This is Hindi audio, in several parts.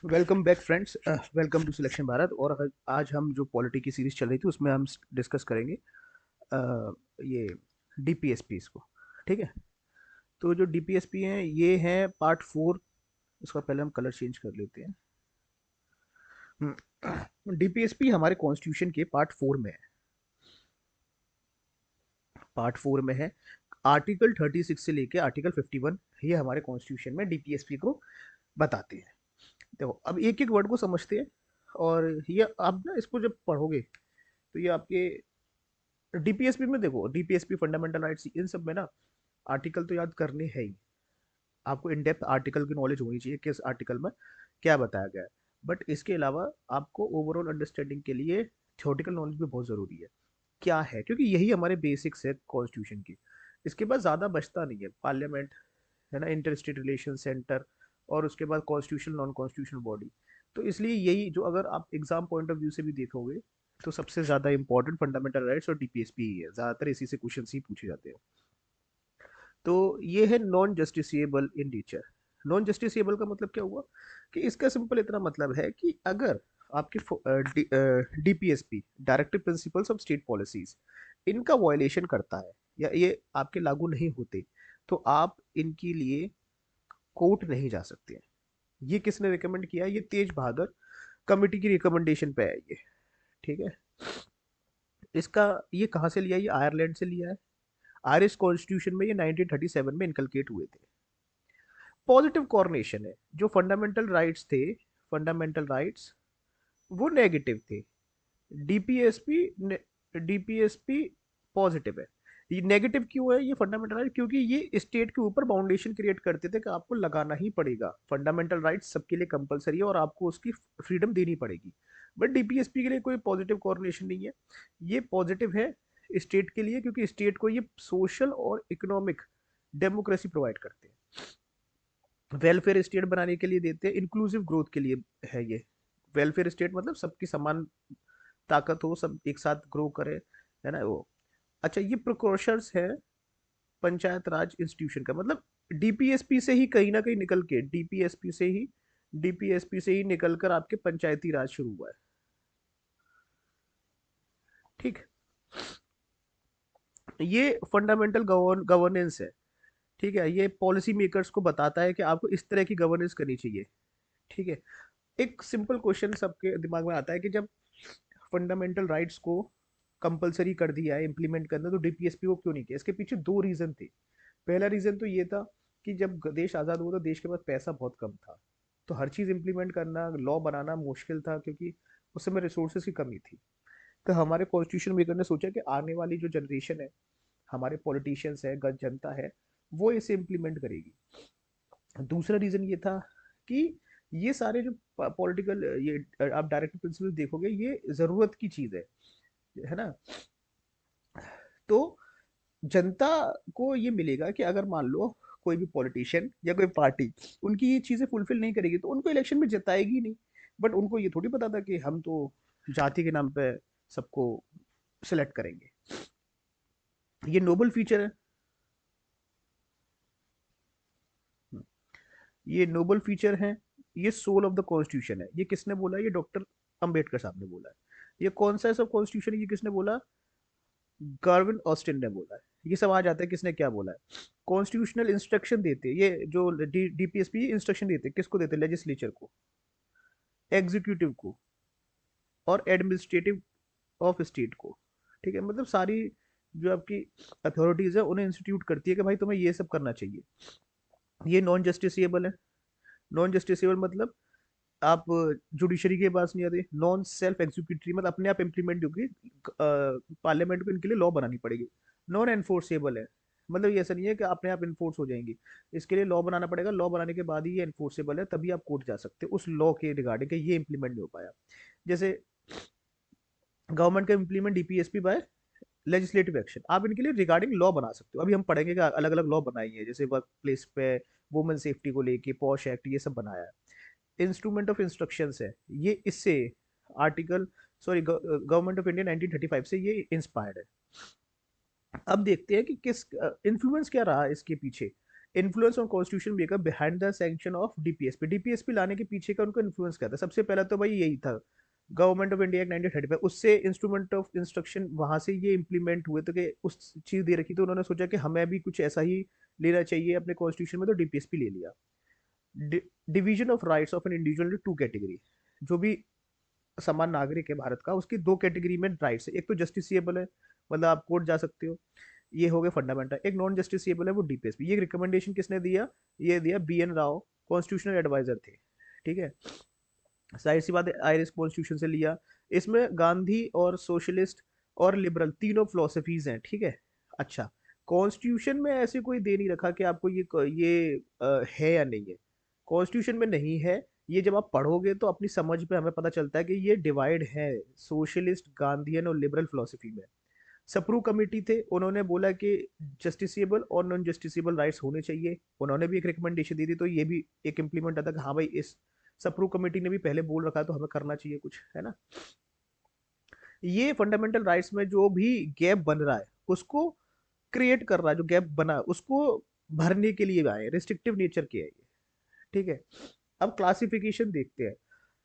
Welcome back friends. Welcome to selection Bharat. और आज हम जो पॉलिटी की सीरीज चल रही थी उसमें हम डिस्कस करेंगे ये डीपीएसपी को। ठीक है। तो जो डीपीएसपी हैं ये हैं पार्ट 4। इसका पहले हम कलर चेंज कर लेते हैं। डीपीएसपी हमारे कॉन्स्टिट्यूशन के पार्ट 4 में है। पार्ट 4 में है। आर्टिकल 36 से लेके आर्टिकल 51 ये हमारे कॉन्स्टिट्यूशन में डीपीएसपी को बताते हैं। देखो अब एक एक वर्ड को समझते हैं। और ये आप ना इसको जब पढ़ोगे तो ये आपके डीपीएसपी में, देखो डीपीएसपी फंडामेंटल राइट्स इन सब में ना आर्टिकल तो याद करने हैं ही। आपको इन डेप्थ आर्टिकल की नॉलेज होनी चाहिए किस आर्टिकल में क्या बताया गया है। बट इसके अलावा आपको ओवरऑल अंडरस्टैंडिंग के लिए थ्योरेटिकल नॉलेज भी बहुत ज़रूरी है। क्या है, क्योंकि यही हमारे बेसिक्स है कॉन्स्टिट्यूशन की। इसके बाद ज़्यादा बचता नहीं है। पार्लियामेंट है ना, इंटर स्टेट रिलेशन सेंटर, और उसके बाद कॉन्स्टिट्यूशन नॉन कॉन्स्टिट्यूशनल बॉडी। तो इसलिए यही जो अगर आप एग्जाम पॉइंट ऑफ व्यू से भी देखोगे तो सबसे ज़्यादा इंपॉर्टेंट फंडामेंटल राइट्स और डीपीएसपी ही है। ज़्यादातर इसी से क्वेश्चन ही पूछे जाते हैं। तो ये है non justiciable in nature. Non justiciable का मतलब क्या हुआ कि इसका सिंपल इतना मतलब है कि अगर आपकी DPSP directive principles of state policies इनका वायलेशन करता है या ये आपके लागू नहीं होते तो आप इनके लिए कोर्ट नहीं जा सकते हैं। ये किसने रिकमेंड किया है? ये तेज बहादुर कमेटी की रिकमेंडेशन पे है ये। ठीक है। इसका ये कहाँ से लिया है? ये आयरलैंड से लिया है। आयरिश कॉन्स्टिट्यूशन में ये 1937 में इनकलकेट हुए थे। पॉजिटिव कॉर्नेशन है। जो फंडामेंटल राइट्स थे, फंडामेंटल राइट्स वो नेगेटिव थे। डीपीएसपी डीपीएसपी पॉजिटिव है। ये नेगेटिव क्यों है? ये फंडामेंटल राइट क्योंकि ये स्टेट के ऊपर बाउंडेशन क्रिएट करते थे कि आपको लगाना ही पड़ेगा। फंडामेंटल राइट्स सबके लिए कंपलसरी है और आपको उसकी फ्रीडम देनी पड़ेगी। बट डीपीएसपी के लिए कोई पॉजिटिव कॉर्नेशन नहीं है। ये पॉजिटिव है स्टेट के लिए क्योंकि स्टेट को ये सोशल और इकोनॉमिक डेमोक्रेसी प्रोवाइड करते हैं। वेलफेयर स्टेट बनाने के लिए देते हैं, इंक्लूसिव ग्रोथ के लिए है ये। वेलफेयर स्टेट मतलब सबकी समान ताकत हो, सब एक साथ ग्रो करे, है ना वो। अच्छा, ये प्रिकॉशंस है पंचायत राज इंस्टीट्यूशन का मतलब डीपीएसपी से ही कहीं ना कहीं निकल के डीपीएसपी से ही निकल कर आपके पंचायती राज शुरू हुआ है। ठीक। ये फंडामेंटल गवर्नेंस है। ठीक है। ये पॉलिसी मेकर्स को बताता है कि आपको इस तरह की गवर्नेंस करनी चाहिए। ठीक है। एक सिंपल क्वेश्चन सबके दिमाग में आता है कि जब फंडामेंटल राइट्स को कंपलसरी कर दिया है, इम्प्लीमेंट करना, तो डीपीएसपी को क्यों नहीं किया? इसके पीछे दो रीजन थे। पहला रीजन तो ये था कि जब देश आज़ाद हुआ तो देश के पास पैसा बहुत कम था। तो हर चीज़ इम्प्लीमेंट करना, लॉ बनाना मुश्किल था क्योंकि उस समय रिसोर्सेज की कमी थी। तो हमारे कॉन्स्टिट्यूशन मेकर ने सोचा कि आने वाली जो जनरेशन है, हमारे पॉलिटिशियंस है, जनता है, वो इसे इम्प्लीमेंट करेगी। दूसरा रीजन ये था कि ये सारे जो पॉलिटिकल, ये आप डायरेक्ट प्रिंसिपल देखोगे, ये जरूरत की चीज है ना। तो जनता को ये मिलेगा कि अगर मान लो कोई भी पॉलिटिशियन या कोई पार्टी उनकी ये चीजें फुलफिल नहीं करेगी तो उनको इलेक्शन में जिताएगी नहीं। बट उनको ये थोड़ी पता था कि हम तो जाति के नाम पे सबको सिलेक्ट करेंगे। ये नोबल फीचर है। ये नोबल फीचर है। ये सोल ऑफ द कॉन्स्टिट्यूशन है। ये किसने बोला? ये डॉक्टर अंबेडकर साहब ने बोला है। ये कौन सा ऐसा कॉन्स्टिट्यूशन है, ये किसने बोला? गार्विन ऑस्टिन ने बोला है। ये सब आ जाता है किसने क्या बोला है। कॉन्स्टिट्यूशनल इंस्ट्रक्शन देते हैं ये जो डीपीएसपी इंस्ट्रक्शन देते हैं, किसको देते हैं? लेजिस्लेचर को, एग्जीक्यूटिव को, और एडमिनिस्ट्रेटिव ऑफ स्टेट को। ठीक है। मतलब सारी जो आपकी अथॉरिटीज है उन्हें इंस्टीट्यूट करती है कि भाई तुम्हें ये सब करना चाहिए। ये नॉन जस्टिसेबल है। नॉन जस्टिसेबल मतलब आप जुडिशरी के पास नहीं आते। नॉन सेल्फ एग्जीक्यूटरी मतलब अपने आप इम्प्लीमेंट होगी। पार्लियामेंट को इनके लिए लॉ बनानी पड़ेगी। नॉन एनफोर्सेबल है मतलब ये ऐसा नहीं है कि अपने आप इन्फोर्स हो जाएंगी। इसके लिए लॉ बनाना पड़ेगा। लॉ बनाने के बाद ही ये एनफोर्सेबल है, तभी आप कोर्ट जा सकते हो उस लॉ के रिगार्डिंग ये इम्प्लीमेंट नहीं हो पाया। जैसे गवर्नमेंट का implement DPSP by legislative action, आप इनके लिए रिगार्डिंग लॉ बना सकते हो। अभी हम पढ़ेंगे कि अलग अलग लॉ बनाई है, जैसे वर्क प्लेस पे वुमेन सेफ्टी को लेके पॉश एक्ट, ये सब बनाया है। इंस्ट्रूमेंट ऑफ इंस्ट्रक्शंस है ये इससे article, sorry, government of India 1935 से ये इंस्पायर्ड है। अब देखते हैं कि किस इन्फ्लुएंस क्या रहा इसके पीछे। Influence on constitution maker behind the sanction of DPSP. DPSP लाने के पीछे का उनका इन्फ्लुएंस क्या था? सबसे पहला तो भाई यही था, गवर्नमेंट ऑफ इंडिया एक्ट 1935, उससे इंस्ट्रूमेंट ऑफ इंस्ट्रक्शन वहां से ये इम्प्लीमेंट हुए, तो कि उस चीज दे रखी, तो उन्होंने सोचा कि हमें भी कुछ ऐसा ही लेना चाहिए अपने कॉन्स्टिट्यूशन में, तो डीपीएसपी ले लिया। Division of rights of an individual two category, जो भी समान नागरिक है भारत का, उसकी दो कैटेगरी में राइट्स है, एक तो जस्टिसिएबल है, मतलब आप कोर्ट जा सकते हो, ये हो गए फंडामेंटल। एक नॉन जस्टिसिएबल है, वो डीपीएसपी। ये रिकमेंडेशन किसने दिया? ये दिया B N Rau, constitutional adviser थे, ठीक है। जाहिर सी बात है आयरिश कॉन्स्टिट्यूशन से लिया। इसमें गांधी और सोशलिस्ट और लिबरल तीनों फिलोसफीज हैं, ठीक है। अच्छा, कॉन्स्टिट्यूशन में ऐसे कोई दे नहीं रखा कि आपको ये है या नहीं है, कॉन्स्टिट्यूशन में नहीं है। ये जब आप पढ़ोगे तो अपनी समझ पे हमें पता चलता है कि ये डिवाइड है सोशलिस्ट, गांधीयन और लिबरल फिलोसफी में। सप्रू कमेटी थे, उन्होंने बोला कि जस्टिसेबल और नॉन जस्टिसेबल राइट्स होने चाहिए, उन्होंने भी एक रिकमेंडेशन दी थी, तो ये भी एक इम्प्लीमेंट आता कि हाँ भाई, इस सप्रू कमेटी ने भी पहले बोल रखा है तो हमें करना चाहिए कुछ, है ना। ये फंडामेंटल राइट्स में जो भी गैप बन रहा है उसको क्रिएट कर रहा है, जो गैप बना है उसको भरने के लिए आए, रिस्ट्रिक्टिव नेचर के है ये, ठीक है। अब क्लासिफिकेशन देखते हैं।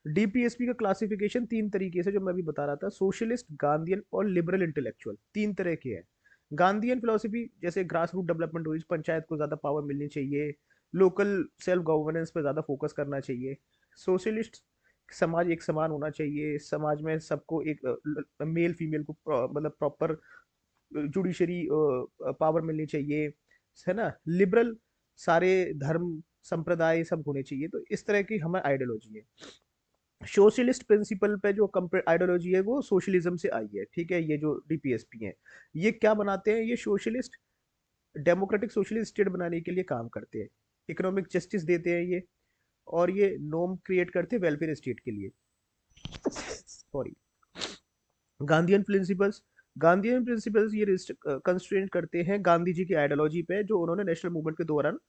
डीपीएसपी का क्लासिफिकेशन तीन तरीके से, जो मैं अभी बता रहा था, सोशलिस्ट, गांधीयन और लिबरल इंटेलेक्चुअल, तीन तरह के हैं। गांधीयन फिलोसफी जैसे ग्रास रूट डेवलपमेंट हुई, पंचायत को ज्यादा पावर मिलनी चाहिए, लोकल सेल्फ गवर्नेंस पे ज्यादा फोकस करना चाहिए। सोशलिस्ट, समाज एक समान होना चाहिए, समाज में सबको एक मेल फीमेल को मतलब प्रॉपर जुडिशरी पावर मिलनी चाहिए, है ना। लिबरल, सारे धर्म संप्रदाय सब होने चाहिए, तो इस तरह की हमारी आइडियोलॉजी है। सोशलिस्ट प्रिंसिपल पे जो आइडियोलॉजी है वो सोशलिज्म से आई है, ठीक है। ये जो डीपीएसपी है, ये क्या बनाते हैं? ये सोशलिस्ट डेमोक्रेटिक सोशलिस्ट स्टेट बनाने के लिए काम करते हैं, इकोनॉमिक जस्टिस देते हैं ये, और ये नॉर्म क्रिएट करते हैं वेलफेयर स्टेट के लिए। Sorry. Gandhian principles, Gandhian principles ये कंस्ट्रेंट करते हैं गांधी जी की आइडियोलॉजी पे, जो उन्होंने नेशनल मूवमेंट के दौरान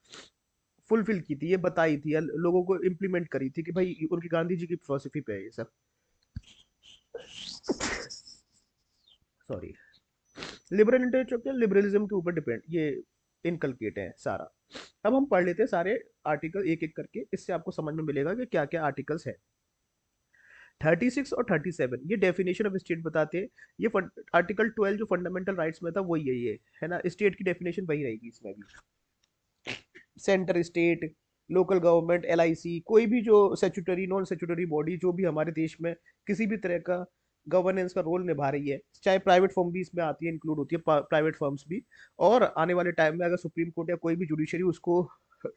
फुलफिल की थी, ये बताई थी या लोगों को इम्प्लीमेंट करी थी कि भाई उनकी गांधी जी की फिलोसफी पे है ये सब। सॉरी। लिबरल इंटेलेक्चुअल लिबरलिज्म के ऊपर डिपेंड ये इनकलकेट है सारा। अब हम पढ़ लेते हैं सारे आर्टिकल एक एक करके, इससे आपको समझ में मिलेगा कि क्या क्या आर्टिकल्स है। 36 और 37 ये डेफिनेशन ऑफ स्टेट बताते हैं। ये आर्टिकल 12 जो फंडामेंटल राइट्स में था वही है ये, है ना। स्टेट की डेफिनेशन वही रहेगी इसमें भी। Centre state, local government, LIC, कोई भी जो स्टैट्यूटरी नॉन स्टैट्यूटरी बॉडी जो भी हमारे देश में किसी भी तरह का गवर्नेंस का रोल निभा रही है, चाहे प्राइवेट फर्म भी इसमें आती है, इंक्लूड होती है प्राइवेट फर्म्स भी। और आने वाले टाइम में अगर सुप्रीम कोर्ट या कोई भी जुडिशरी उसको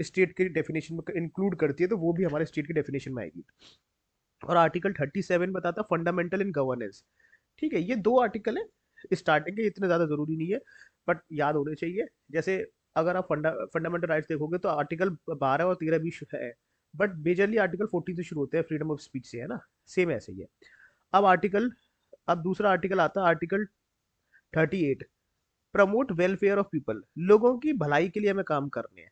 स्टेट की डेफिनेशन में इंक्लूड करती है, तो वो भी हमारे स्टेट की डेफिनेशन में आएगी। और आर्टिकल 37 बताता फंडामेंटल इन गवर्नेंस, ठीक है। ये दो आर्टिकल है स्टार्टिंग के, इतने ज्यादा जरूरी नहीं है, बट याद होने चाहिए। जैसे अगर आप फंडामेंटल राइट्स देखोगे तो आर्टिकल 12 और 13 भी है, बट मेजरली आर्टिकल 14 से शुरू होते हैं, फ्रीडम ऑफ स्पीच से, है ना। सेम ऐसे ही है। अब आर्टिकल, अब दूसरा आर्टिकल आता है article 38, promote welfare of people, लोगों की भलाई के लिए हमें काम करने हैं,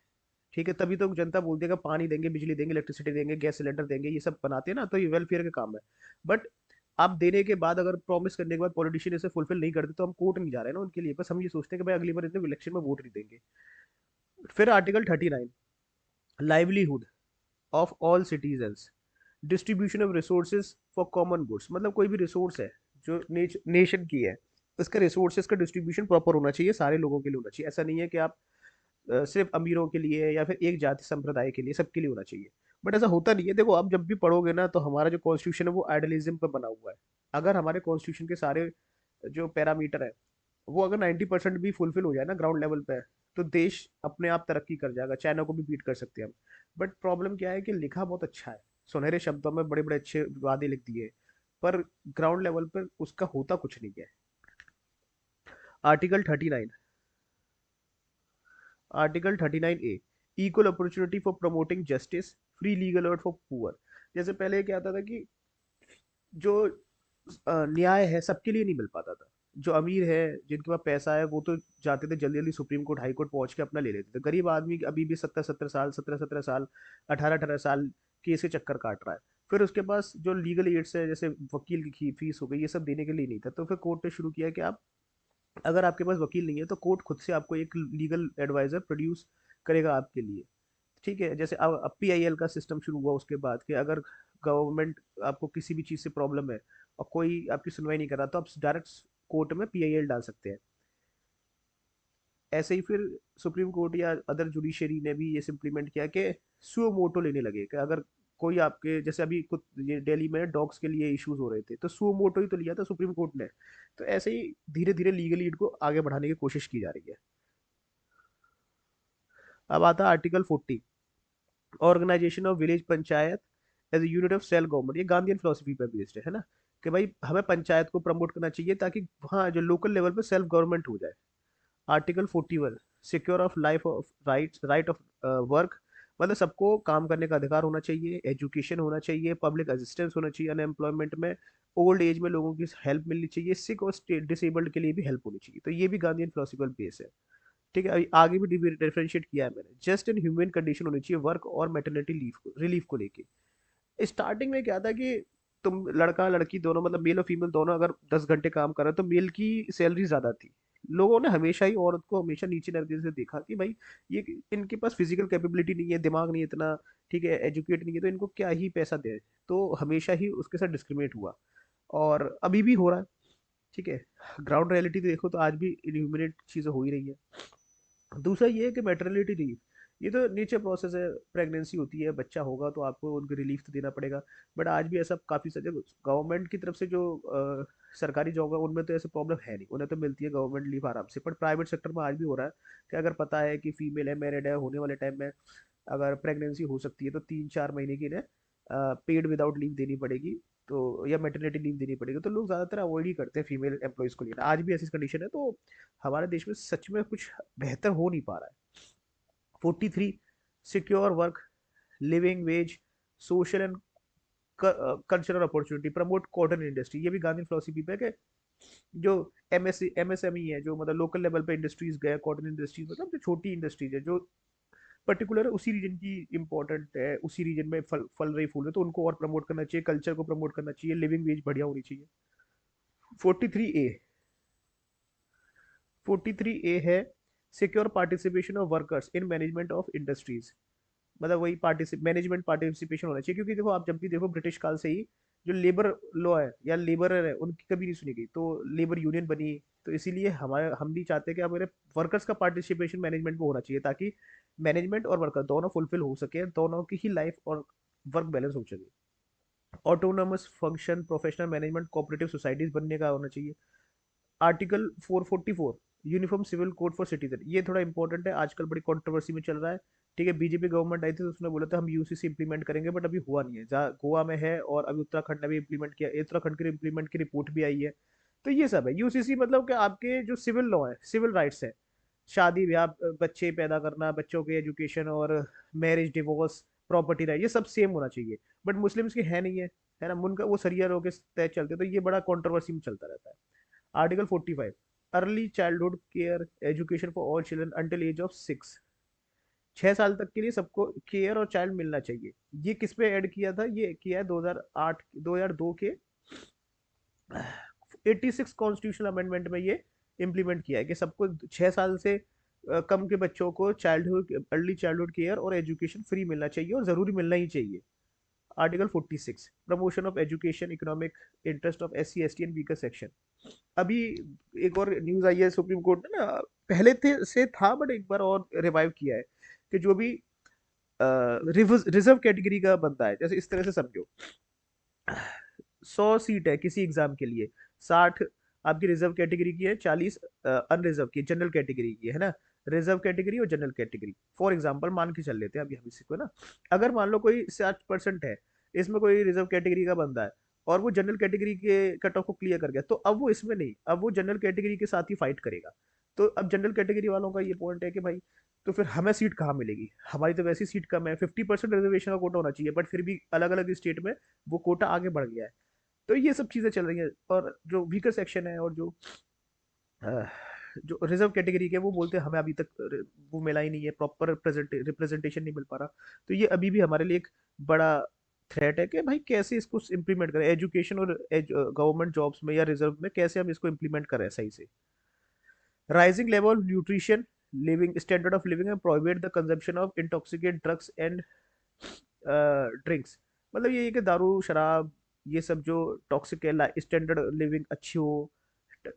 ठीक है। तभी तो जनता बोलती है कि पानी देंगे, बिजली देंगे, इलेक्ट्रिसिटी देंगे, गैस सिलेंडर देंगे, ये सब बनाते हैं ना, तो ये वेलफेयर का काम है। बट आप देने के बाद, अगर प्रॉमिस करने के बाद पॉलिटिशियन इसे फुलफिल नहीं करते, तो हम कोर्ट नहीं जा रहे हैं ना उनके लिए, बस हम ये सोचते हैं कि भाई अगली बार इतने इलेक्शन में वोट नहीं देंगे। फिर article 39, livelihood of all citizens, distribution of resources for common goods, मतलब कोई भी रिसोर्स है जो नेशन की है, उसका रिसोर्सेज का डिस्ट्रीब्यूशन प्रॉपर होना चाहिए, सारे लोगों के लिए होना चाहिए। ऐसा नहीं है कि आप सिर्फ अमीरों के लिए या फिर एक जाति संप्रदाय के लिए, सबके लिए होना चाहिए। बट ऐसा होता नहीं है। देखो आप जब भी पढ़ोगे ना, तो हमारा जो कॉन्स्टिट्यूशन है वो आइडियलिज्म पर बना हुआ है। अगर हमारे कॉन्स्टिट्यूशन के सारे जो पैरामीटर है वो अगर 90% भी फुलफिल हो जाए ना ग्राउंड लेवल पे, तो देश अपने आप तरक्की कर जाएगा, चाइना को भी बीट कर सकते हैं हम। बट प्रॉब्लम क्या है कि लिखा बहुत अच्छा है, सुनहरे शब्दों में बड़े बड़े अच्छे वादे लिख दिए, पर ग्राउंड लेवल पर उसका होता कुछ नहीं है। Article 39, article 39A, equal opportunity for promoting justice, free legal aid for poor. जैसे पहले क्या आता था कि जो न्याय है सबके लिए नहीं मिल पाता था, जो अमीर है जिनके पास पैसा है वो तो जाते थे जल्दी जल्दी सुप्रीम कोर्ट हाई कोर्ट पहुंच के अपना ले लेते थे। गरीब आदमी अभी भी 70-70 साल, 17-17 साल, 18-18 साल केस के चक्कर काट रहा है। फिर उसके पास जो लीगल एड्स है, जैसे वकील की फीस हो गई, ये सब देने के लिए नहीं था, तो फिर कोर्ट ने शुरू किया कि आप, अगर आपके पास वकील नहीं है तो कोर्ट खुद से आपको एक लीगल एडवाइजर प्रोड्यूस करेगा आपके लिए। ठीक है, जैसे अब PIL का सिस्टम शुरू हुआ उसके बाद कि अगर गवर्नमेंट आपको किसी भी चीज़ से प्रॉब्लम है और कोई आपकी सुनवाई नहीं कर रहा, तो आप डायरेक्ट कोर्ट में PIL डाल सकते हैं। ऐसे ही फिर सुप्रीम कोर्ट या अदर जुडिशरी ने भी ये इम्प्लीमेंट किया कि सुओ मोटो लेने लगे कि अगर कोई आपके, जैसे अभी कुछ ये दिल्ली में डॉग्स के लिए इश्यूज हो रहे थे, तो सुओ मोटो ही तो लिया था सुप्रीम कोर्ट ने। तो ऐसे ही धीरे धीरे लीगल एड को आगे बढ़ाने की कोशिश की जा रही है। अब आता है article 40, organisation of village panchayat as a unit of self government. ये गांधीयन फिलोसफी पर बेस्ड है ना, कि भाई हमें पंचायत को प्रमोट करना चाहिए ताकि वहाँ जो लोकल लेवल पे सेल्फ गवर्नमेंट हो जाए। Article 41, secure of life of right of work, मतलब सबको काम करने का अधिकार होना चाहिए, एजुकेशन होना चाहिए, पब्लिक असिस्टेंस होना चाहिए अनएम्प्लॉयमेंट में, ओल्ड एज में लोगों की हेल्प मिलनी चाहिए, सिक और डिसेबल्ड के लिए भी हेल्प होनी चाहिए। तो ये भी गांधीयन फिलोसफिकल बेस है। ठीक है, अभी आगे भी डिफरेंशिएट किया है मैंने, जस्ट इन ह्यूमन कंडीशन होनी चाहिए वर्क और मैटरनिटी लीव को, रिलीफ को लेके। स्टार्टिंग में क्या था कि तुम लड़का लड़की दोनों, मतलब मेल और फीमेल दोनों अगर 10 घंटे काम कर रहे हैं तो मेल की सैलरी ज्यादा थी। लोगों ने हमेशा ही औरत को हमेशा नीचे नजर से देखा कि भाई ये, इनके पास फिजिकल कैपेबिलिटी नहीं है, दिमाग नहीं है इतना, ठीक है, एजुकेट नहीं है, तो इनको क्या ही पैसा दे। तो हमेशा ही उसके साथ डिस्क्रिमिनेट हुआ, और अभी भी हो रहा है। ठीक है, ग्राउंड रियलिटी देखो तो आज भी इनह्यूमिनेट चीजें हो ही रही है। दूसरा ये है कि मैटरनिटी लीव, ये तो नीचे प्रोसेस है, प्रेगनेंसी होती है, बच्चा होगा तो आपको उनको रिलीफ तो देना पड़ेगा। बट आज भी ऐसा काफ़ी सारे गवर्नमेंट की तरफ से जो सरकारी जॉब है उनमें तो ऐसे प्रॉब्लम है नहीं, उन्हें तो मिलती है गवर्नमेंट लीव आराम से। बट प्राइवेट सेक्टर में आज भी हो रहा है कि अगर पता है कि फीमेल है, मैरिड है, होने वाले टाइम में अगर प्रेगनेंसी हो सकती है तो 3-4 महीने की इन्हें पेड विदाउट लीव देनी पड़ेगी, तो या मैटरनिटी लीव देनी पड़ेगी। तो लोग ज़्यादातर अवॉइड ही करते हैं फीमेल एम्प्लॉयज़ को लेना, आज भी ऐसी कंडीशन है। तो हमारे देश में सच में कुछ बेहतर हो नहीं पा रहा है। 43, secure work, living veg, social and cultural opportunity, promote cotton industry. ये भी गांधी फिलोसफी पे है कि जो MSME है, जो मतलब लोकल लेवल पे इंडस्ट्रीज गए, कॉटन इंडस्ट्रीज मतलब जो छोटी इंडस्ट्रीज है जो पर्टिकुलर उसी रीजन की इंपॉर्टेंट है, उसी रीजन में फल फल रही फूल है, तो उनको और प्रमोट करना चाहिए, कल्चर को प्रमोट करना चाहिए, लिविंग वेज बढ़िया होनी चाहिए। 43A, 43A है secure participation of workers in management of industries. मतलब वही मैनेजमेंट पार्टिसिपेशन होना चाहिए, क्योंकि देखो आप जब भी देखो ब्रिटिश काल से ही जो लेबर लॉ है या लेबरर है उनकी कभी नहीं सुनी गई, तो लेबर यूनियन बनी। तो इसीलिए हमारे हम भी चाहते हैं कि हमारे वर्कर्स का पार्टिसिपेशन मैनेजमेंट में होना चाहिए, ताकि मैनेजमेंट और वर्कर दोनों फुलफिल हो सके, दोनों की ही लाइफ और वर्क बैलेंस हो सके। Autonomous function, professional management, cooperative societies बनने का होना चाहिए। Article 444, uniform civil code for citizen, ये थोड़ा इंपॉर्टेंट है, आजकल बड़ी कंट्रोवर्सी में चल रहा है। ठीक है, बीजेपी गवर्नमेंट आई थी तो उसने बोला था हम UCC इंप्लीमेंट करेंगे, बट अभी हुआ नहीं है। जहाँ गोवा में है और अभी उत्तराखंड ने भी इंप्लीमेंट किया, उत्तराखंड के इंप्लीमेंट की रिपोर्ट भी आई है। तो ये सब है UCC, मतलब कि आपके जो सिविल लॉ है, सिविल राइट्स है, शादी ब्याह, बच्चे पैदा करना, बच्चों के एजुकेशन और मैरिज, डिवोर्स, प्रॉपर्टी राइट, ये सब सेम होना चाहिए। बट मुस्लिम्स के है नहीं है ना, उनका वो सरिया लो के तहत चलते, तो ये बड़ा कंट्रोवर्सी में चलता रहता है। Article 45, early childhood care education for all children until age of 6, 6 साल तक के लिए सबको केयर और चाइल्ड मिलना चाहिए। ये किस पे ऐड किया था, ये किया है 2008 2002 के 86 कॉन्स्टिट्यूशनल अमेंडमेंट में ये इम्प्लीमेंट किया है कि सबको 6 साल से कम के बच्चों को चाइल्डहुड अर्ली चाइल्डहुड केयर और एजुकेशन फ्री मिलना चाहिए, और ज़रूरी मिलना ही चाहिए। Article 46, promotion of education economic interest of SC ST and weaker section. अभी एक और न्यूज आई है, सुप्रीम कोर्ट ने ना, पहले थे से था बट एक बार और रिवाइव किया है कि जो भी रिजर्व कैटेगरी का बंदा है, जैसे इस तरह से समझो, 100 सीट है किसी एग्जाम के लिए, 60 आपकी रिजर्व कैटेगरी की है, 40 अनरिजर्व की जनरल कैटेगरी की है ना। रिजर्व कैटेगरी और जनरल कैटेगरी फॉर एग्जाम्पल मान के चल लेते हैं अभी हम इसी को ना। अगर मान लो कोई 60% है, इसमें कोई रिजर्व कैटेगरी का बंदा है और वो जनरल कैटेगरी के कट ऑफ को क्लियर कर गया, तो अब वो इसमें नहीं, अब वो जनरल कैटेगरी के साथ ही फाइट करेगा। तो अब जनरल कैटेगरी वालों का ये पॉइंट है कि भाई तो फिर हमें सीट कहाँ मिलेगी, हमारी तो वैसी सीट कम है, 50% रिजर्वेशन का कोटा होना चाहिए, बट फिर भी अलग अलग स्टेट में वो कोटा आगे बढ़ गया है। तो ये सब चीज़ें चल रही हैं, और जो वीकर सेक्शन है और अह, जो रिजर्व कैटेगरी के, वो बोलते हैं हमें अभी तक वो मिला ही नहीं है, प्रॉपर रिप्रेजेंटेशन नहीं मिल पा रहा। तो ये अभी भी हमारे लिए एक बड़ा थ्रेट है कि भाई कैसे इसको इम्प्लीमेंट करें एजुकेशन और गवर्नमेंट जॉब्स में या रिजर्व में, कैसे हम इसको इम्प्लीमेंट करें सही से। Rising level of nutrition living standard of living and prohibit the consumption of intoxicate drugs and drinks. मतलब ये है कि दारू शराब ये सब जो टॉक्सिक है, स्टैंडर्ड लिविंग अच्छी हो,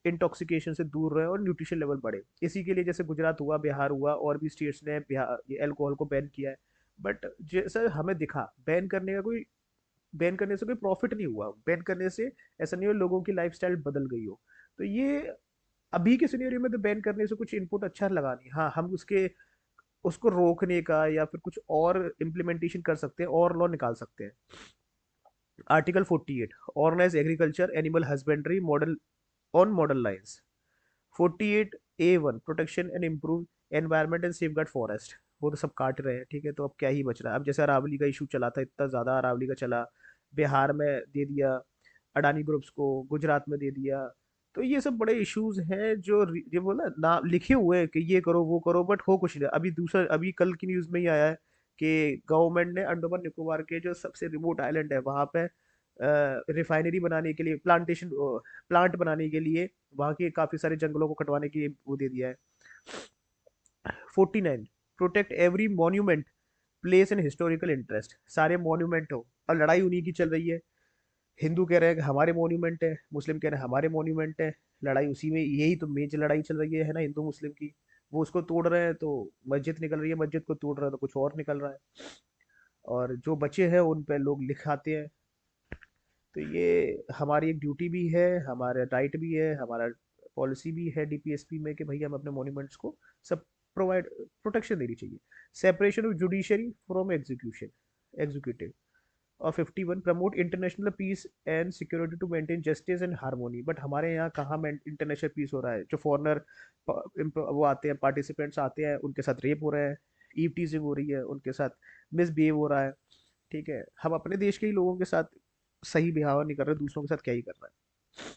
इंटॉक्सिकेशन से दूर रहे और न्यूट्रिशन लेवल बढ़े। इसी के लिए जैसे गुजरात हुआ, बिहार हुआ, और भी स्टेट्स ने बिहार ये अल्कोहल को बैन किया है। बट जैसा हमें दिखा, बैन करने से कोई प्रॉफिट नहीं हुआ, बैन करने से ऐसा नहीं हो लोगों की लाइफस्टाइल बदल गई हो। तो ये अभी के सिनेरियो में तो बैन करने से कुछ इनपुट अच्छा लगा नहीं। हाँ, हम उसके उसको रोकने का या फिर कुछ और इम्प्लीमेंटेशन कर सकते हैं और लॉ निकाल सकते हैं। Article 48, organise agriculture animal husbandry model on model lines. 48A1, protection and improve environment and safeguard forest. वो तो सब काट रहे हैं, ठीक है, तो अब क्या ही बच रहा है। अब जैसे अरावली का इशू चला था, इतना ज्यादा अरावली का चला, बिहार में दे दिया अडानी ग्रुप्स को, गुजरात में दे दिया। तो ये सब बड़े इश्यूज हैं जो ये बोला ना लिखे हुए हैं कि ये करो वो करो, बट हो कुछ नहीं। अभी दूसरा, अभी कल की न्यूज में ही आया है कि गवर्नमेंट ने अंडमान निकोबार के जो सबसे रिमोट आइलैंड है वहां पे रिफाइनरी बनाने के लिए, प्लांट बनाने के लिए वहाँ के काफी सारे जंगलों को कटवाने की वो दे दिया है। 49, protect every monument place and historical interest. सारे मॉन्यूमेंट हो, और लड़ाई उन्हीं की चल रही है। हिंदू कह रहे हैं कि हमारे मॉन्यूमेंट है, मुस्लिम कह रहे हैं हमारे मॉन्यूमेंट है। लड़ाई उसी में, यही तो मेज लड़ाई चल रही है ना, हिंदू मुस्लिम की। वो उसको तोड़ रहे हैं तो मस्जिद निकल रही है, मस्जिद को तोड़ रहे हैं तो कुछ और निकल रहा है। और जो बचे हैं उन पे लोग लिखाते हैं। तो ये हमारी एक ड्यूटी भी है, हमारा राइट भी है, हमारा पॉलिसी भी है डीपीएसपी में कि भैया हम अपने मॉन्यूमेंट्स को सब प्रोवाइड प्रोटेक्शन देनी चाहिए। Separation of judiciary from executive. और 51, promote international peace and security to maintain justice and harmony. But हमारे यहाँ कहाँ इंटरनेशनल पीस हो रहा है? जो फॉरनर वो आते हैं, पार्टिसिपेंट्स आते हैं, उनके साथ रेप हो रहा है, ईव टीजिंग हो रही है, उनके साथ मिसबिहेव हो रहा है। ठीक है, हम अपने देश के ही लोगों के साथ सही बिहेव नहीं कर रहे, दूसरों के साथ क्या ही कर रहे हैं।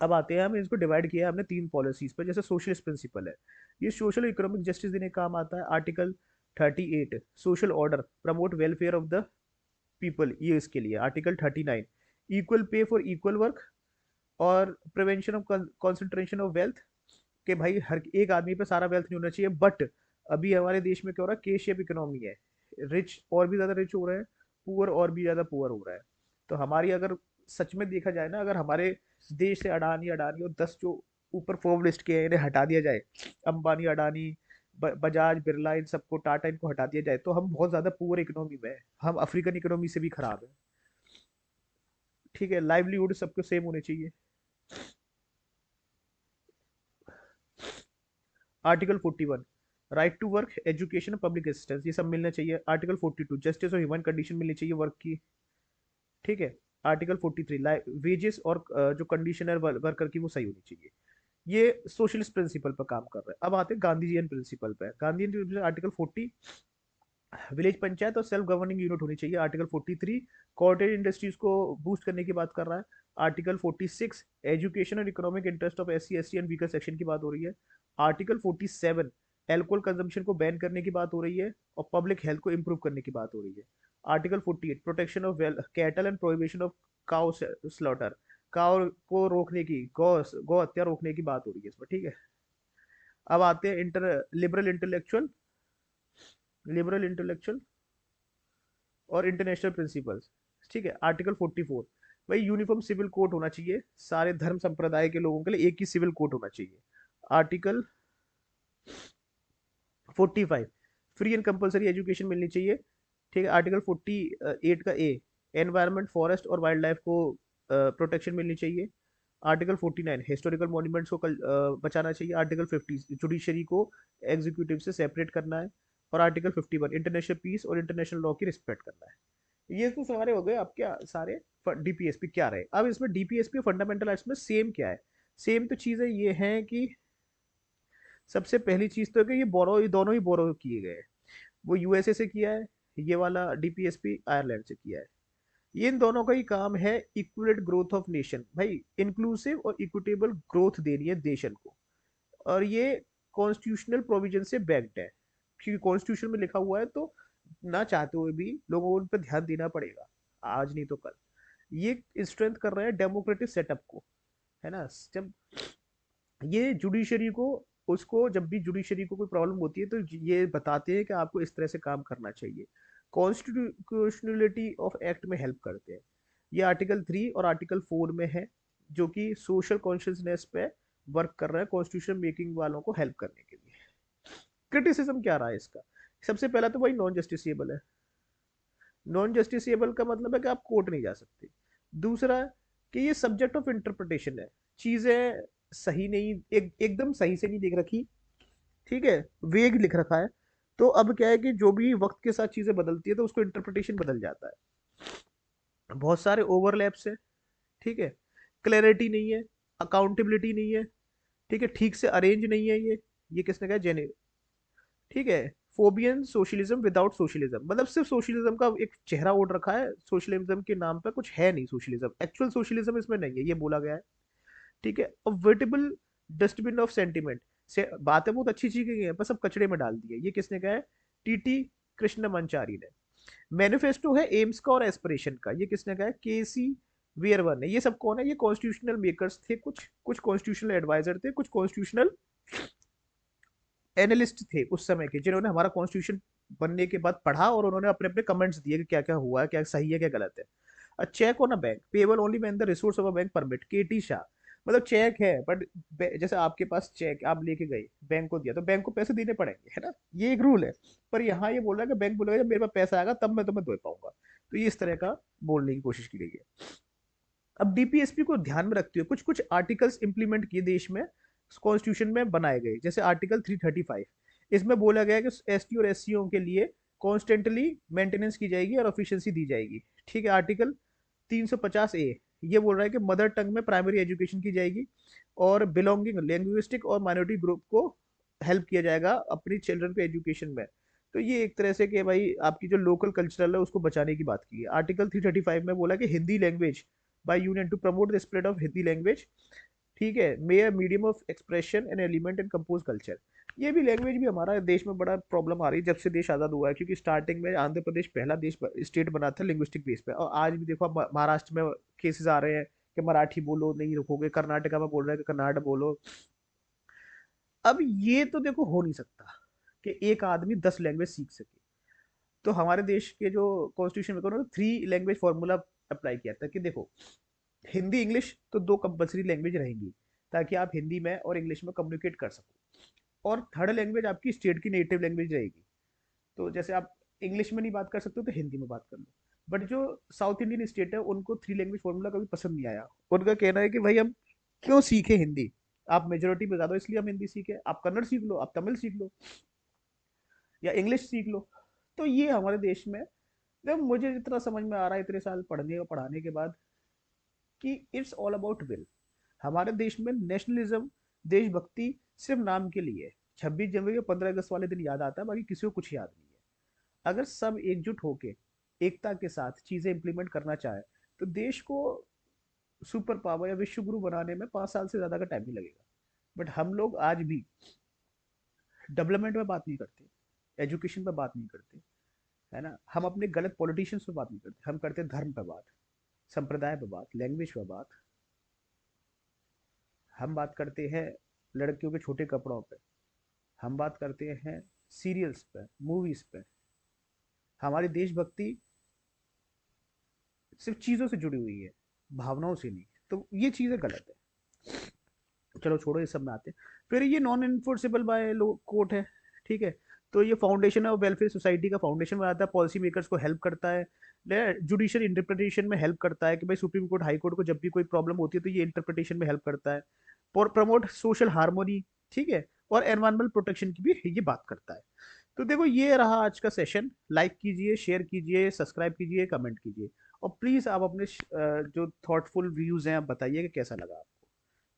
अब आते हैं, हम इसको डिवाइड किया है हमने तीन पॉलिसीज पे। जैसे सोशलिस्ट प्रिंसिपल है, ये सोशल इकोनॉमिक जस्टिस देने का काम आता है। Article 38, social order promote welfare of the people, ये इसके लिए। Article 39, equal pay for equal work और prevention of concentration of wealth, कि भाई हर एक आदमी पे सारा वेल्थ नहीं होना चाहिए। बट अभी हमारे देश में क्या हो रहा है, के शेप इकोनॉमी है। रिच और भी ज्यादा रिच हो रहे हैं, पुअर और भी ज्यादा पुअर हो रहा है। तो हमारी अगर सच में देखा जाए ना, अगर हमारे देश से अडानी अडानी और 10 जो ऊपर फोर्ब लिस्ट के हैं इन्हें हटा दिया जाए, अंबानी अडानी बजाज बिरला इन सबको, टाटा, इनको हटा दिया जाए, तो हम बहुत ज्यादा पुअर इकोनॉमी में हैं। हम अफ्रीकन इकोनॉमी से भी खराब है। ठीक है, लाइवलीहुड सबको सेम होने चाहिए। Article 41, right to work education public assistance, ये सब मिलना चाहिए। आर्टिकल 42, जस्टिस और ह्यूमन कंडीशन मिलनी चाहिए वर्क की। ठीक है। आर्टिकल 43, वेजेस और जो कंडीशन है वर्कर की वो सही होनी चाहिए। ये सोशलिस्ट प्रिंसिपल पर काम कर रहा है। अब आते हैं गांधीजियन प्रिंसिपल पे। Gandhian principle article 40, village panchayat और सेल्फ गवर्निंग यूनिट होनी चाहिए। आर्टिकल 43, कॉर्पोरेट इंडस्ट्रीज को बूस्ट करने की बात कर रहा है। आर्टिकल 46, एजुकेशन और economic interest of S C S T and weaker section की बात हो रही है। आर्टिकल 47, एल्कोहल कंजम्पशन को बैन करने की बात हो रही है और पब्लिक हेल्थ को इंप्रूव करने की बात हो रही है। Article 48, protection of cattle and prohibition of cow slaughter, cow को रोकने की, गौ हत्या रोकने की बात हो रही है इसमें। ठीक है। अब आते हैं लिबरल इंटेलेक्चुअल और इंटरनेशनल प्रिंसिपल्स। ठीक है। आर्टिकल 44, भाई यूनिफॉर्म सिविल कोड होना चाहिए, सारे धर्म संप्रदाय के लोगों के लिए एक ही सिविल कोड होना चाहिए। Article 45, free and compulsory education मिलनी चाहिए। ठीक है। आर्टिकल 48 का ए, एनवायरनमेंट फॉरेस्ट और वाइल्ड लाइफ को प्रोटेक्शन मिलनी चाहिए। आर्टिकल 49, हिस्टोरिकल मॉन्यूमेंट्स को बचाना चाहिए। आर्टिकल 50, जुडिशरी को एग्जीक्यूटिव से सेपरेट करना है। और आर्टिकल 51, इंटरनेशनल पीस और इंटरनेशनल लॉ की रिस्पेक्ट करना है। ये तो सारे हो गए आपके सारे डीपीएसपी क्या रहे। अब इसमें डीपीएसपी फंडामेंटल राइट्स में सेम क्या है? सेम तो चीजें ये हैं कि सबसे पहली चीज तो है कि ये दोनों ही बोरो किए गए हैं। वो यूएसए से किया है, ये वाला डीपीएसपी आयरलैंड से किया है। ये इन दोनों का ही काम है, इक्विलेट ग्रोथ ऑफ नेशन, भाई इंक्लूसिव और इक्विटेबल ग्रोथ देनी है देशन को। और ये कॉन्स्टिट्यूशनल प्रोविजन से बैक्ड है, क्योंकि कॉन्स्टिट्यूशन में लिखा हुआ है, तो ना चाहते हुए भी लोगों को उन पर ध्यान देना पड़ेगा, आज नहीं तो कल। ये स्ट्रेंथ कर रहे हैं डेमोक्रेटिक सेटअप को, है ना। जब ये जुडिशरी को उसको जब भी जुडिशरी को कोई प्रॉब्लम होती है तो ये बताते हैं कि आपको इस तरह से काम करना चाहिए। कॉन्स्टिट्यूशनलिटी ऑफ एक्ट में हेल्प करते हैं। ये आर्टिकल 3 और आर्टिकल 4 में है, जो कि सोशल कॉन्शियसनेस पे वर्क कर रहा है कॉन्स्टिट्यूशन मेकिंग वालों को हेल्प करने के लिए। क्रिटिसिज्म क्या रहा है इसका? सबसे पहला तो वही नॉन जस्टिसेबल है। नॉन जस्टिसेबल का मतलब है कि आप कोर्ट नहीं जा सकते। दूसरा, कि ये सब्जेक्ट ऑफ इंटरप्रिटेशन है। चीजें सही नहीं, एकदम सही से नहीं लिख रखी, ठीक है, वेग लिख रखा है। तो अब क्या है कि जो भी वक्त के साथ चीजें बदलती है तो उसको इंटरप्रिटेशन बदल जाता है। बहुत सारे ओवरलैप्स है, ठीक है, क्लैरिटी नहीं है, अकाउंटेबिलिटी नहीं है, ठीक है, ठीक से अरेंज नहीं है ये किसने कहा? जेने, ठीक है। फोबियन सोशलिज्म विदाउट सोशलिज्म, मतलब सिर्फ सोशलिज्म का एक चेहरा ओढ़ रखा है, सोशलिज्म के नाम पे कुछ है नहीं, सोशलिज्म एक्चुअल सोशलिज्म इसमें नहीं है, ये बोला गया है, ठीक है। अवेटेबल डस्टबिन ऑफ सेंटिमेंट से बातें बहुत अच्छी चीज की है, बस अब कचड़े में डाल दी है, ये किसने कहा है? टीटी कृष्ण मंचारी ने। मैनिफेस्टो है एम्स का और एस्पिरेशन का, ये किसने कहा है? केसी वियरवन ने। ये सब कौन है? ये कॉन्स्टिट्यूशनल मेकर्स थे, कुछ कुछ कॉन्स्टिट्यूशनल एडवाइजर थे, कुछ कॉन्स्टिट्यूशनल एनालिस्ट थे उस समय के, जिन्होंने हमारा कॉन्स्टिट्यूशन बनने के बाद पढ़ा और उन्होंने अपने अपने कमेंट्स दिए कि क्या क्या हुआ है, क्या सही है, क्या गलत है। A cheque on a bank payable only when the resource of a bank permit, K T Shah. मतलब चेक है बट जैसे आपके पास चेक आप लेके गए, बैंक को दिया, तो बैंक को पैसे देने पड़ेंगे, है ना, ये एक रूल है। पर यहाँ ये बोल रहा है कि बैंक बोलेगा जब मेरे पास पैसा आएगा तब मैं तुम्हें दे पाऊंगा। तो ये इस तरह का बोलने की कोशिश की गई है। अब डीपीएसपी को ध्यान में रखते हुए कुछ कुछ आर्टिकल्स इंप्लीमेंट किए देश में, कॉन्स्टिट्यूशन में बनाए गए, जैसे आर्टिकल 335। इसमें बोला गया है कि एसटी और एससीओ के लिए कॉन्स्टेंटली मेंटेनेंस की जाएगी और एफिशिएंसी दी जाएगी, ठीक है। आर्टिकल 350 ए ये बोल रहा है कि मदर टंग में प्राइमरी एजुकेशन की जाएगी और बिलोंगिंग लिंग्विस्टिक और माइनॉरिटी ग्रुप को हेल्प किया जाएगा अपनी चिल्ड्रन को एजुकेशन में। तो ये एक तरह से कि भाई आपकी जो लोकल कल्चरल है उसको बचाने की बात की है। आर्टिकल 335 में बोला कि Hindi language by union to promote the spread of Hindi language, ठीक है, may a medium of expression and element in compose culture. ये भी लैंग्वेज भी हमारा देश में बड़ा प्रॉब्लम आ रही है जब से देश आज़ाद हुआ है, क्योंकि स्टार्टिंग में आंध्र प्रदेश पहला देश स्टेट बना था लिंग्विस्टिक बेस पे, और आज भी देखो आप महाराष्ट्र में केसेस आ रहे हैं कि मराठी बोलो नहीं रुकोगे, कर्नाटका में बोल रहे हैं कि कन्नड़ बोलो। अब ये तो देखो हो नहीं सकता कि एक आदमी 10 लैंग्वेज सीख सके। तो हमारे देश के जो कॉन्स्टिट्यूशन में उन्होंने 3 लैंग्वेज फॉर्मूला अप्लाई किया था कि देखो, हिंदी इंग्लिश तो 2 कंपलसरी लैंग्वेज रहेंगी, ताकि आप हिंदी में और इंग्लिश में कम्युनिकेट कर सको। और थर्ड लैंग्वेज आपकी स्टेट की नेटिव लैंग्वेज रहेगी। तो जैसे आप इंग्लिश में नहीं बात कर सकते हो तो हिंदी में बात कर लो। बट जो साउथ इंडियन स्टेट है उनको 3 लैंग्वेज फॉर्मूला कभी पसंद नहीं आया। उनका कहना है कि भाई हम क्यों सीखे हिंदी, आप मेजोरिटी में ज्यादा हो इसलिए हम हिंदी सीखे, आप कन्नड़ सीख लो, आप तमिल सीख लो, या इंग्लिश सीख लो। तो ये हमारे देश में, जब मुझे जितना समझ में आ रहा है इतने साल पढ़ने और पढ़ाने के बाद, कि इट्स ऑल अबाउट विल। हमारे देश में नेशनलिज्म, देशभक्ति सिर्फ नाम के लिए है। 26 जनवरी और 15 अगस्त वाले दिन याद आता है, बाकी किसी को कुछ याद नहीं है। अगर सब एकजुट होके एकता के साथ चीजें इंप्लीमेंट करना चाहे तो देश को सुपर पावर या विश्व गुरु बनाने में 5 साल से ज्यादा का टाइम नहीं लगेगा। बट हम लोग आज भी डेवलपमेंट में बात नहीं करते, एजुकेशन पे बात नहीं करते, है ना, हम अपने गलत पॉलिटिशियंस पे बात नहीं करते, हम करते धर्म पे बात, संप्रदाय पे बात, लैंग्वेज पे बात। हम बात करते हैं लड़कियों के छोटे कपड़ों पे, हम बात करते हैं सीरियल्स पे, मूवीज पे। हमारी देशभक्ति सिर्फ चीजों से जुड़ी हुई है, भावनाओं से नहीं। तो ये चीजें गलत है। चलो छोड़ो, ये सब में आते हैं। फिर ये non enforceable by low court है, ठीक है। तो ये फाउंडेशन है और वेलफेयर सोसाइटी का फाउंडेशन बनाता है, पॉलिसी मेकर्स को हेल्प करता है, जुडिशियल इंटरप्रिटेशन में हेल्प करता है कि भाई सुप्रीम कोर्ट हाई कोर्ट को जब भी कोई प्रॉब्लम होती है तो ये इंटरप्रिटेशन में हेल्प करता है, और प्रमोट सोशल हार्मोनी, ठीक है, और एनवायरमेंटल प्रोटेक्शन की भी ये बात करता है। तो देखो ये रहा आज का सेशन। लाइक कीजिए, शेयर कीजिए, सब्सक्राइब कीजिए, कमेंट कीजिए, और प्लीज आप अपने जो थॉटफुल व्यूज हैं आप बताइए कि कैसा लगा आपको।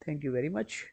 Thank you very much.